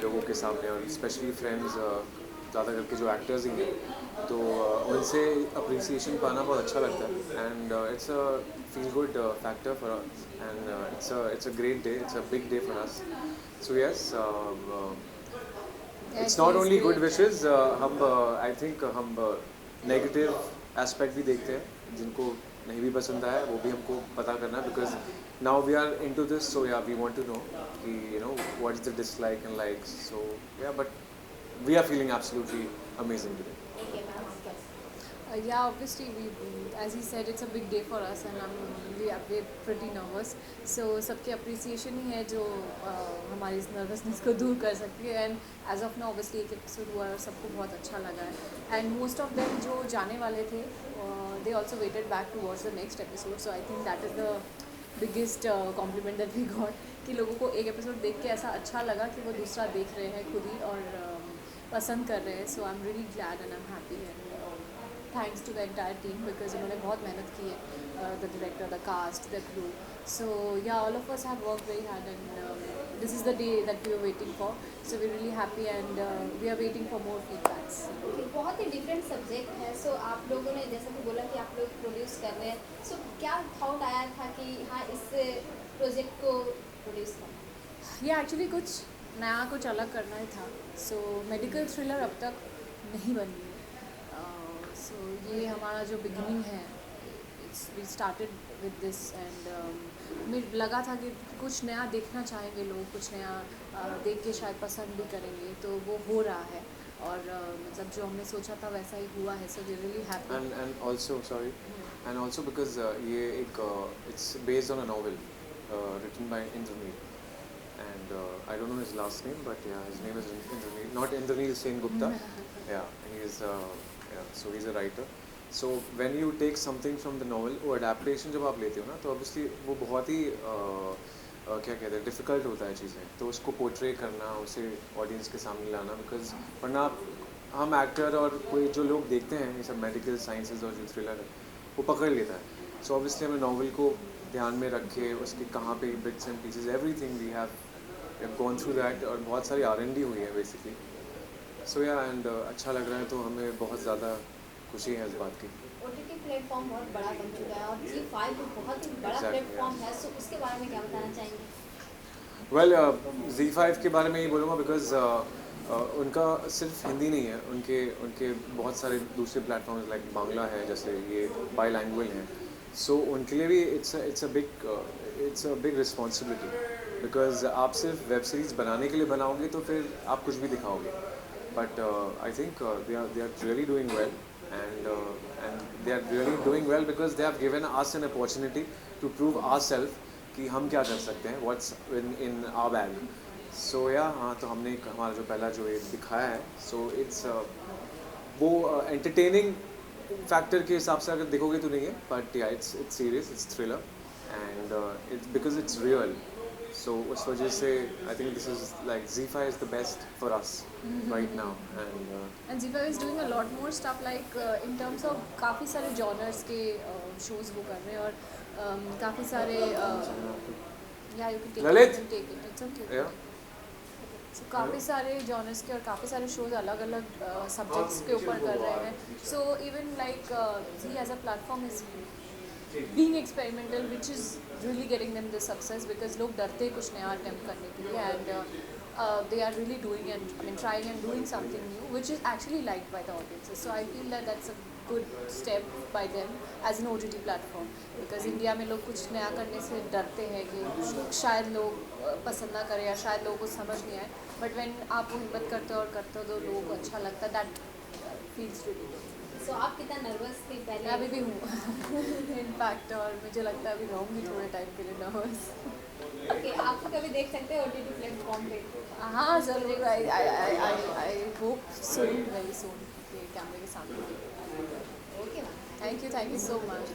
लोगों के सामने, और स्पेशली फ्रेंड्स ज़्यादा करके जो एक्टर्स ही हैं, तो उनसे अप्रिसिएशन पाना बहुत अच्छा लगता है। And it's a feel good factor for us, and it's a great day, it's a big day for us. So yes, it's not only good wishes, हम आई थिंक हम नेगेटिव एस्पेक्ट भी देखते हैं, जिनको नहीं भी पसंद आया वो भी हमको पता करना है, because now we are into this, so ya we want to know कि you know what is the dislike and likes. So ya, but we are feeling absolutely amazing today. Yeah, obviously, as he said, it's a big day for us, and we're pretty nervous. So सबके appreciation ही है जो हमारी इस nervousness को दूर कर सकती है. And as of now, obviously एक episode हुआ है और सबको बहुत अच्छा लगा है. And most of them जो जाने वाले थे, they also waited back to watch the next episode. So I think that is the biggest compliment that we got, कि लोगों को एक episode देख के ऐसा अच्छा लगा कि वो दूसरा देख रहे हैं खुद ही और पसंद कर रहे हैं. So I am really glad and I am happy, and thanks to the entire team, because उन्होंने बहुत मेहनत की है, the director, the cast, the crew. So ya, all of us have work very hard, and this is the day that we are waiting for. So we really happy, and we are waiting for more feedbacks. बहुत ही different subject है. सो आप लोगों ने जैसा कि बोला कि आप लोग प्रोड्यूस कर रहे हैं, सो क्या थाउट आया था कि हाँ इस प्रोजेक्ट को प्रोड्यूस करना? या एक्चुअली कुछ नया, कुछ अलग करना ही था. सो मेडिकल थ्रिलर अब तक नहीं बनी है. सो ये हमारा जो बिगिनिंग है, we started with this, and मुझे लगा था कि कुछ नया देखना चाहेंगे लोग, कुछ नया देख के शायद पसंद भी करेंगे, तो वो हो रहा है. और मतलब जो हमने सोचा था वैसा ही हुआ है. So we really happy. And also sorry, and also because ये एक it's based on a novel written by Indraneel, and I don't know his last name, but yeah, his name is Indraneel, not Indraneel Sen Gupta. Yeah, he is so he's a writer. So when you take something from the novel, वो adaptation जब आप लेते हो ना, तो obviously वो बहुत ही क्या कहते हैं, डिफ़िकल्ट होता है चीज़ें, तो उसको पोर्ट्रे करना, उसे ऑडियंस के सामने लाना, बिकॉज वरना हम एक्टर और कोई जो लोग देखते हैं ये सब मेडिकल साइंसेज और जो थ्रिलर है वो पकड़ लेता है. सो ऑब्वियसली हमें नॉवल को ध्यान में रख के उसके कहाँ पे bits and pieces, everything we have gone through that, और बहुत सारी R&D हुई है बेसिकली. सो या, एंड अच्छा लग रहा है, तो हमें बहुत ज़्यादा खुशी है इस बात की. OTT प्लेटफॉर्म बहुत बड़ा बन चुका है और ZEE5 बहुत ही बड़ा प्लेटफॉर्म है. सो उसके बारे में क्या बताना चाहेंगे? वेल, ZEE5 के बारे में यही बोलूँगा, बिकॉज उनका सिर्फ हिंदी नहीं है, उनके बहुत सारे दूसरे प्लेटफॉर्म्स लाइक बांग्ला है, जैसे ये बाईलैंग्वेज हैं. सो उनके लिए भी it's a big responsibility, because आप सिर्फ वेब सीरीज़ बनाने के लिए बनाओगे तो फिर आप कुछ भी दिखाओगे. But I think they are really doing well, and they are really doing well because they have given us an opportunity to prove ourselves कि हम क्या कर सकते हैं, what's in our bag. So yeah, हाँ, तो हमने हमारा जो पहला जो ये दिखाया है, so it's वो entertaining फैक्टर के हिसाब से अगर देखोगे तो नहीं है, but ya it's serious, it's thriller and it's because it's real. So उस वजह से I think this is like ZEE5 is the best for us right now. And ZEE5 is doing a lot more stuff like in terms of काफ़ी सारे genres के shows वो कर रहे हैं और काफ़ी सारे yeah you can take Lalit? it, you can take it, it's okay. Yeah. So काफ़ी सारे genres के और काफ़ी सारे shows अलग अलग subjects के ऊपर कर रहे हैं. So even like Zee as a platform is being experimental, which is really getting them the success because लोग डरते हैं कुछ नया attempt करने के लिए and they are really doing and I mean trying and doing something new which is actually liked by the audiences. So I feel that that's a good step by them as an OTT platform because India में लोग कुछ नया करने से डरते हैं कि शायद लोग पसंद ना करें या शायद लोगों को समझ नहीं आए, but when आप वो हिम्मत करते हो और करते हो तो लोगों को अच्छा लगता है. that feels really good. सो आप कितना नर्वस थे पहले? मैं अभी भी हूँ इनफैक्ट और मुझे लगता है अभी रहूँगी थोड़े टाइम के लिए नर्वस. ओके, आपको कभी देख सकते हैं OTT प्लेटफॉर्म पे? हाँ ज़रूर. I hope soon, very soon के कैमरे के सामने. Okay ma'am, thank you so much.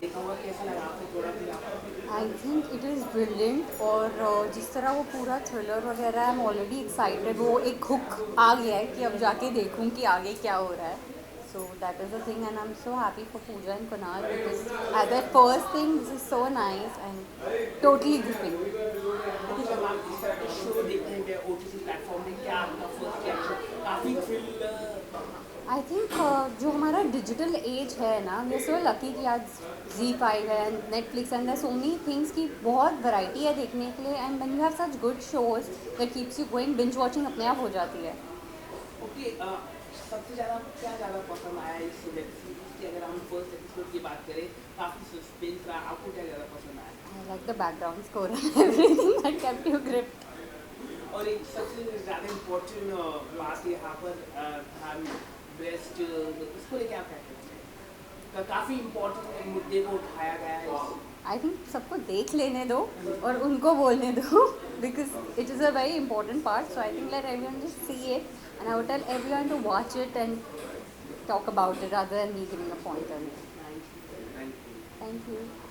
देखा हुआ कैसा लगा आपको थोड़ा फिर आपको? I think it is brilliant और जिस तरह वो पूरा थ्रिलर वगैरह है, आई एम ऑलरेडी एक्साइटेड. वो एक हुक आ गया है कि अब जाके देखूं कि आगे क्या हो रहा है. So that is the thing and I am so happy for Pooja and Kunal because as a first thing this is so nice and totally gripping. जब आप इस तरह के शो देखते हैं OTT प्लेटफॉर्म पे, क्या आपका फर्स्ट रिएक्शन? काफ़ी थ्रिल आई थिंक जो हमारा डिजिटल एज है ना, वी आर सो लकी कि आज ZEE5 है, Netflix and so many things की बहुत वैरायटी है देखने के लिए. And when you have such good shows that keeps you going, binge watching अपने आप हो जाती है. ओके, सबसे ज़्यादा क्या ज़्यादा पसंद आया इस वेब सीरीज की? अगर हम फर्स्ट एपिसोड की बात करें, काफ़ी सस्पेंस रहा, आपको क्या ज़्यादा पसंद आया? I like the background score and everything that kept you gripped. और एक सबसे ज़्यादा इम्पोर्टेंट बात यहाँ पर हम ब्रेस्ट, उसको लेके आप क्या कहते हैं? काफ़ी इम्पोर्टेंट मुद्दे को उठाया गया है. आई थिंक सबको देख लेने दो और उनको बोलने दो because it is a very important part. So I think let everyone just see it and I would tell everyone to watch it and talk about it rather than me giving a point on it. Thank you. Thank you.